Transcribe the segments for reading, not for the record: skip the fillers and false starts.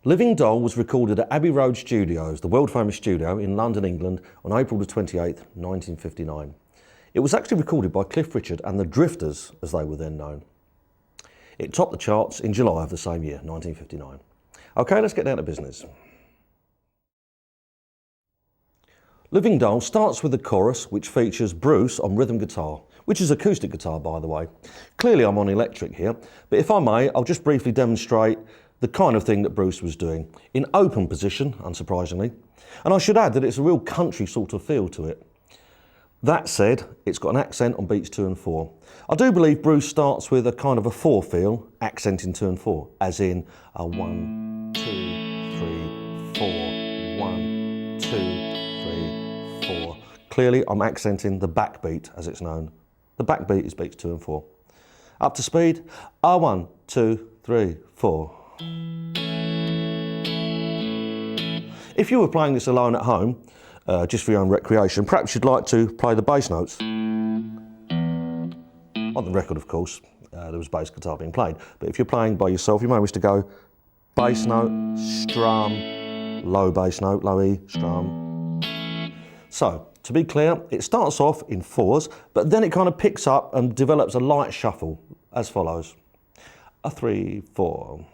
Living Doll was recorded at Abbey Road Studios, the world-famous studio in London, England, on April the 28th, 1959. It was actually recorded by Cliff Richard and the Drifters, as they were then known. It topped the charts in July of the same year, 1959. Okay, let's get down to business. Living Doll starts with the chorus, which features Bruce on rhythm guitar, which is acoustic guitar, by the way. Clearly I'm on electric here, but if I may, I'll just briefly demonstrate the kind of thing that Bruce was doing, in open position, unsurprisingly. And I should add that it's a real country sort of feel to it. That said, it's got an accent on beats 2 and 4. I do believe Bruce starts with a kind of a 4 feel, accenting 2 and 4, as in a 1, 2, 3, 4, 1, 2, 3, 4. Clearly I'm accenting the backbeat, as it's known. The backbeat is beats 2 and 4. Up to speed, a 1, 2, 3, 4. If you were playing this alone at home, just for your own recreation, perhaps you'd like to play the bass notes. On the record, of course, there was bass guitar being played, but if you're playing by yourself, you may wish to go bass note, strum, low bass note, low E, strum. So, to be clear, it starts off in 4s, but then it kind of picks up and develops a light shuffle, as follows. A 3, 4.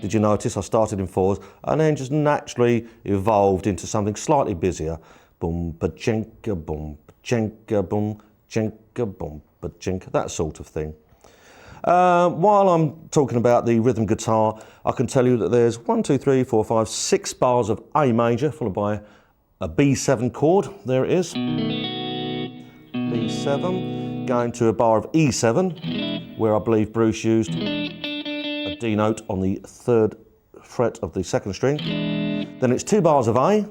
Did you notice I started in 4s and then just naturally evolved into something slightly busier? Boom, ba-chenka, boom, ba-chenka, boom, chenka, boom, ba-chenka, that sort of thing. While I'm talking about the rhythm guitar, I can tell you that there's 1, 2, 3, 4, 5, 6 bars of A major, followed by a B7 chord. There it is. B7, going to a bar of E7, where I believe Bruce used a D note on the 3rd fret of the 2nd string. Then it's 2 bars of A.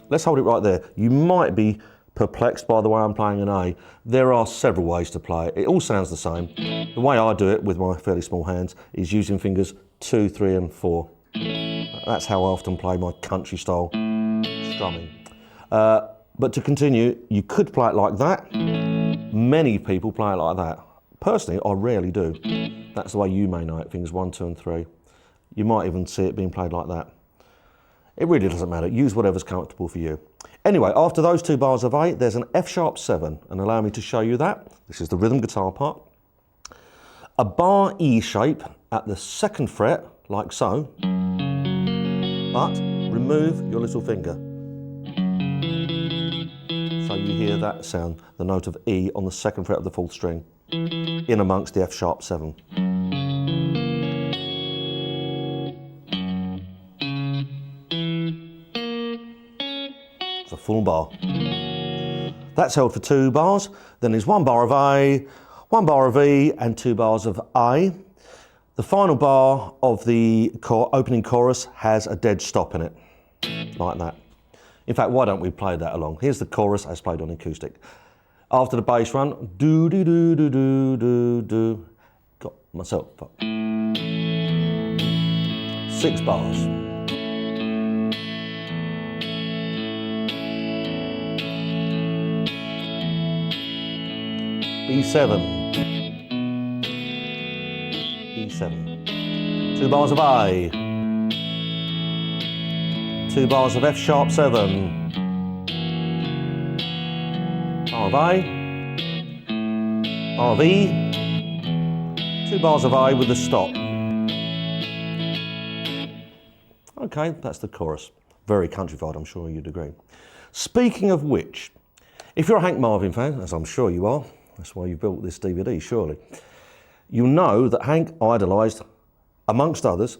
Let's hold it right there. You might be perplexed by the way I'm playing an A. There are several ways to play it. It all sounds the same. The way I do it with my fairly small hands is using fingers 2, 3 and 4. That's how I often play my country style strumming. But to continue, you could play it like that. Many people play it like that. Personally, I rarely do. That's the way you may know it, fingers 1, 2 and 3. You might even see it being played like that. It really doesn't matter. Use whatever's comfortable for you. Anyway, after those 2 bars of A, there's an F-sharp 7, and allow me to show you that. This is the rhythm guitar part. A bar E shape at the 2nd fret, like so, but remove your little finger. So you hear that sound, the note of E on the 2nd fret of the 4th string, in amongst the F-sharp 7. It's a full bar. That's held for 2 bars. Then there's 1 bar of A, 1 bar of E, and 2 bars of A. The final bar of the opening chorus has a dead stop in it, like that. In fact, why don't we play that along? Here's the chorus as played on acoustic. After the bass run, do do do do do do do. Got myself up. 6 bars. B7, E7, 2 bars of A, 2 bars of F-sharp 7, bar of A, bar of E, 2 bars of A with a stop. Okay, that's the chorus. Very countrified, I'm sure you'd agree. Speaking of which, if you're a Hank Marvin fan, as I'm sure you are, that's why you built this DVD, surely, you'll know that Hank idolised, amongst others,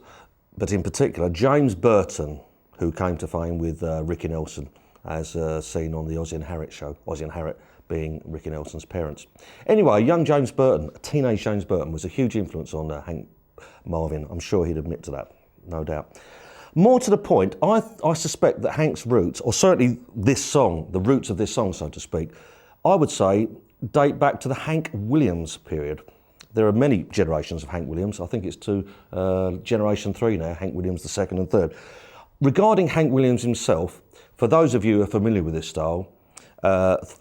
but in particular, James Burton, who came to fame with Ricky Nelson, as seen on the Ozzie and Harriet show, Ozzie and Harriet being Ricky Nelson's parents. Anyway, young James Burton, teenage James Burton, was a huge influence on Hank Marvin. I'm sure he'd admit to that, no doubt. More to the point, I suspect that Hank's roots, or certainly this song, the roots of this song, so to speak, I would say date back to the Hank Williams period. There are many generations of Hank Williams. I think it's to generation 3 now, Hank Williams the 2nd and 3rd. Regarding Hank Williams himself, for those of you who are familiar with this style,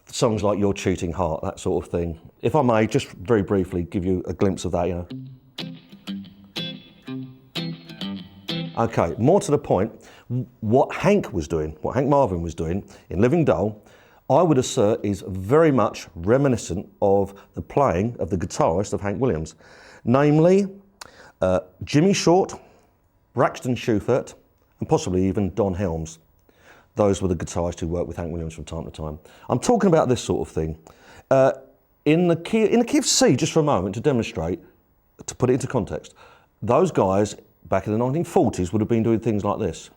songs like You're Cheating Heart, that sort of thing. If I may, just very briefly give you a glimpse of that, you know. Okay, more to the point, what Hank was doing, what Hank Marvin was doing in Living Doll, I would assert is very much reminiscent of the playing of the guitarist of Hank Williams. Namely, Jimmy Short, Braxton Schubert, and possibly even Don Helms. Those were the guitarists who worked with Hank Williams from time to time. I'm talking about this sort of thing. In the key of C, just for a moment, to demonstrate, to put it into context, those guys back in the 1940s would have been doing things like this.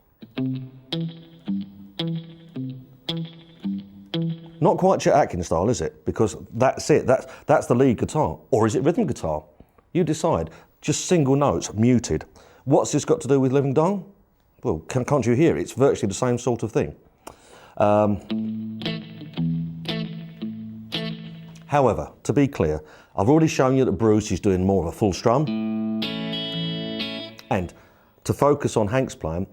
Not quite Chet Atkins style, is it? Because that's it, that's the lead guitar. Or is it rhythm guitar? You decide. Just single notes, muted. What's this got to do with Living Doll? Well, can't you hear it? It's virtually the same sort of thing. However, to be clear, I've already shown you that Bruce is doing more of a full strum. And to focus on Hank's playing,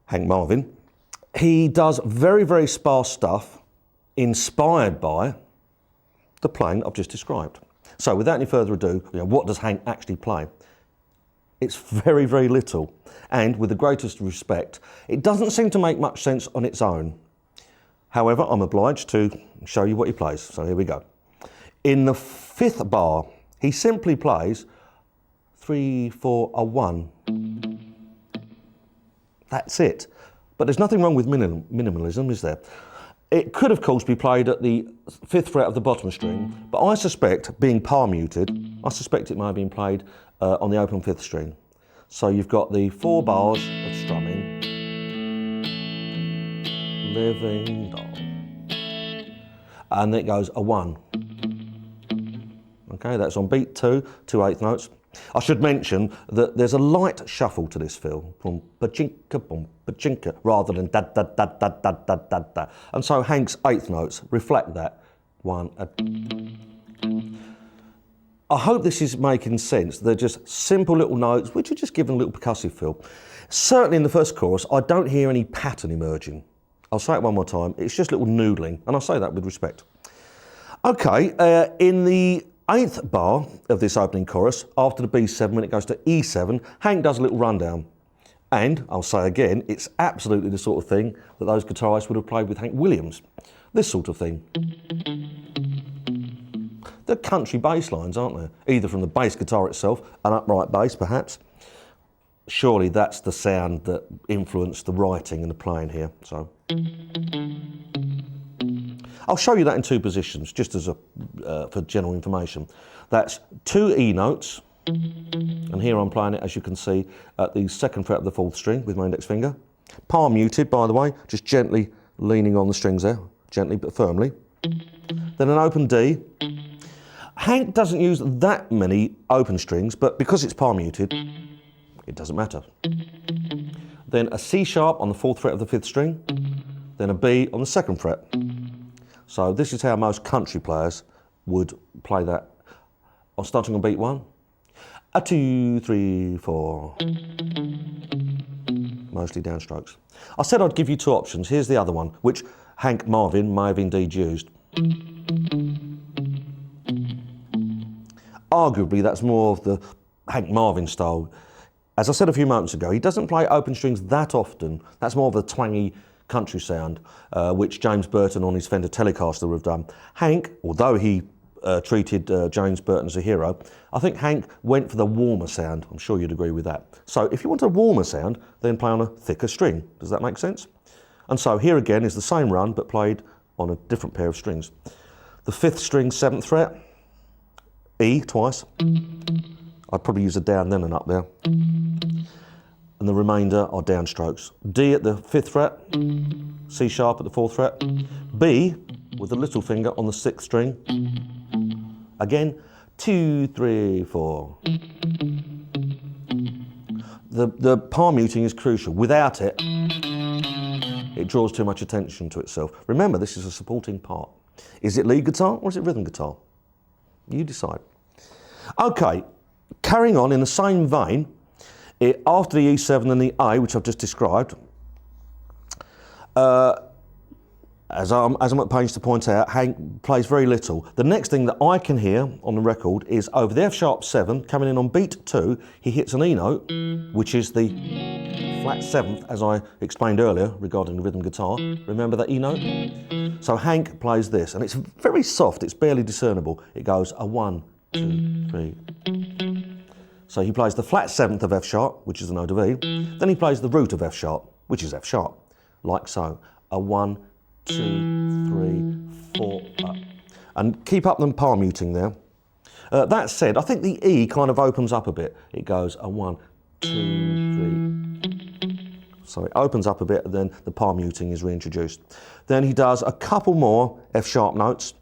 Hank Marvin, he does very, very sparse stuff inspired by the playing I've just described. So without any further ado, what does Hank actually play? It's very, very little. And with the greatest respect, it doesn't seem to make much sense on its own. However, I'm obliged to show you what he plays. So here we go. In the 5th bar, he simply plays 3, 4, a 1. That's it. But there's nothing wrong with minimalism, is there? It could, of course, be played at the 5th fret of the bottom string, but I suspect, being palm muted, I suspect it may have been played on the open 5th string. So you've got the 4 bars of strumming, Living Doll, and then it goes a 1. Okay, that's on beat 2, 2/8 notes. I should mention that there's a light shuffle to this fill, boom, ba-chinka, rather than da da da da da da da da. And so Hank's 8th notes reflect that. 1, a. I hope this is making sense. They're just simple little notes which are just given a little percussive feel. Certainly in the first chorus, I don't hear any pattern emerging. I'll say it one more time. It's just a little noodling, and I say that with respect. Okay, in the 8th bar of this opening chorus, after the B7, when it goes to E7, Hank does a little rundown. And, I'll say again, it's absolutely the sort of thing that those guitarists would have played with Hank Williams. This sort of thing. They're country bass lines, aren't they? Either from the bass guitar itself, an upright bass perhaps. Surely that's the sound that influenced the writing and the playing here. So I'll show you that in 2 positions, just as for general information. That's 2 E notes, and here I'm playing it, as you can see, at the 2nd fret of the 4th string with my index finger. Palm muted, by the way, just gently leaning on the strings there, gently but firmly. Then an open D. Hank doesn't use that many open strings, but because it's palm muted, it doesn't matter. Then a C sharp on the 4th fret of the 5th string, then a B on the 2nd fret. So this is how most country players would play that. Starting on beat 1, a 2, 3, 4. Mostly downstrokes. I said I'd give you 2 options. Here's the other one, which Hank Marvin may have indeed used. Arguably, that's more of the Hank Marvin style. As I said a few moments ago, he doesn't play open strings that often. That's more of a twangy country sound, which James Burton on his Fender Telecaster would have done. Hank, although he treated James Burton as a hero, I think Hank went for the warmer sound. I'm sure you'd agree with that. So if you want a warmer sound, then play on a thicker string. Does that make sense? And so here again is the same run, but played on a different pair of strings. The 5th string, 7th fret, E twice. I'd probably use a down then and up there. And the remainder are downstrokes. D at the 5th fret, C sharp at the 4th fret, B with the little finger on the 6th string. Again, 2, 3, 4. The palm muting is crucial. Without it, it draws too much attention to itself. Remember, this is a supporting part. Is it lead guitar or is it rhythm guitar? You decide. Okay, carrying on in the same vein, after the E7 and the A, which I've just described, as I'm at pains to point out, Hank plays very little. The next thing that I can hear on the record is over the F-sharp 7, coming in on beat 2, he hits an E note, which is the flat 7th, as I explained earlier regarding the rhythm guitar. Remember that E note? So Hank plays this, and it's very soft, it's barely discernible. It goes a 1, 2, 3. So he plays the flat 7th of F-sharp, which is the note of E. Then he plays the root of F-sharp, which is F-sharp, like so. A 1, 2, 3, 4, up. And keep up the palm muting there. That said, I think the E kind of opens up a bit. It goes a 1, 2, 3. So it opens up a bit, and then the palm muting is reintroduced. Then he does a couple more F-sharp notes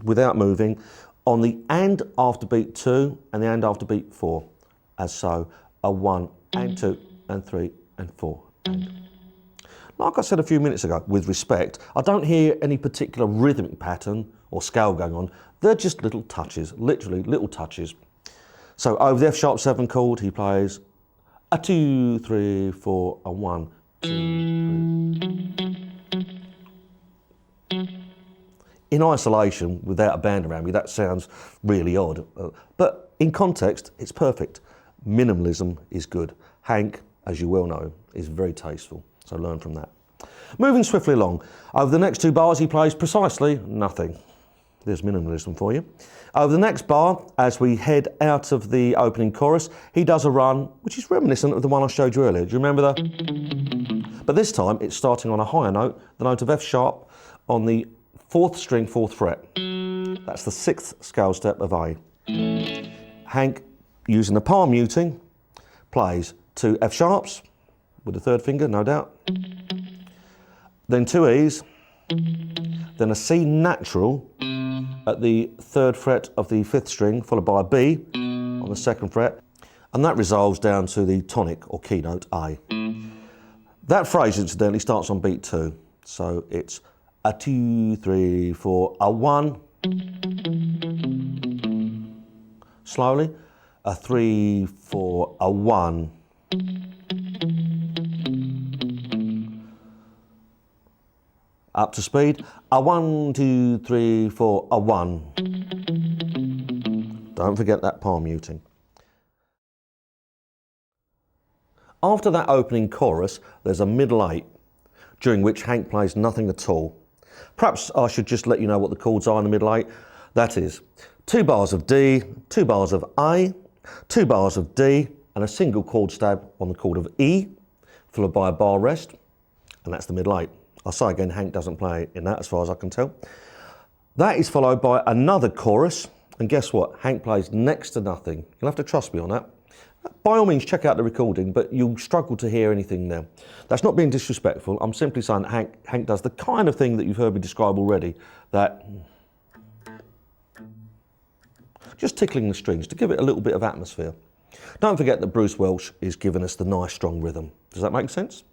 without moving on the and after beat 2 and the and after beat 4. As so, a 1 and 2 and 3 and 4 and. Like I said a few minutes ago, with respect, I don't hear any particular rhythmic pattern or scale going on. They're just little touches, literally little touches. So over the F-sharp 7 chord, he plays a 2, 3, 4, a 1, 2, 3. In isolation, without a band around me, that sounds really odd. But in context, it's perfect. Minimalism is good. Hank, as you well know, is very tasteful. So learn from that. Moving swiftly along, over the next 2 bars he plays precisely nothing. There's minimalism for you. Over the next bar, as we head out of the opening chorus, he does a run which is reminiscent of the one I showed you earlier. Do you remember that? But this time it's starting on a higher note, the note of F sharp on the 4th string, 4th fret. That's the 6th scale step of A. Hank, using the palm muting, plays 2 F sharps with the 3rd finger, no doubt. Then 2 E's, then a C natural at the 3rd fret of the 5th string, followed by a B on the 2nd fret, and that resolves down to the tonic or keynote A. That phrase, incidentally, starts on beat 2, so it's a 2, 3, 4, a 1, slowly, a 3, 4, a 1, up to speed, a 1, 2, 3, 4, a 1. Don't forget that palm muting. After that opening chorus, there's a middle 8, during which Hank plays nothing at all. Perhaps I should just let you know what the chords are in the middle 8. That is 2 bars of D, 2 bars of A, 2 bars of D, and a single chord stab on the chord of E, followed by a bar rest, and that's the middle 8. I'll say again, Hank doesn't play in that as far as I can tell. That is followed by another chorus, and guess what? Hank plays next to nothing. You'll have to trust me on that. By all means, check out the recording, but you'll struggle to hear anything there. That's not being disrespectful. I'm simply saying that Hank does the kind of thing that you've heard me describe already, that just tickling the strings to give it a little bit of atmosphere. Don't forget that Bruce Welch is giving us the nice strong rhythm. Does that make sense?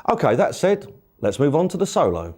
Okay, that said, let's move on to the solo.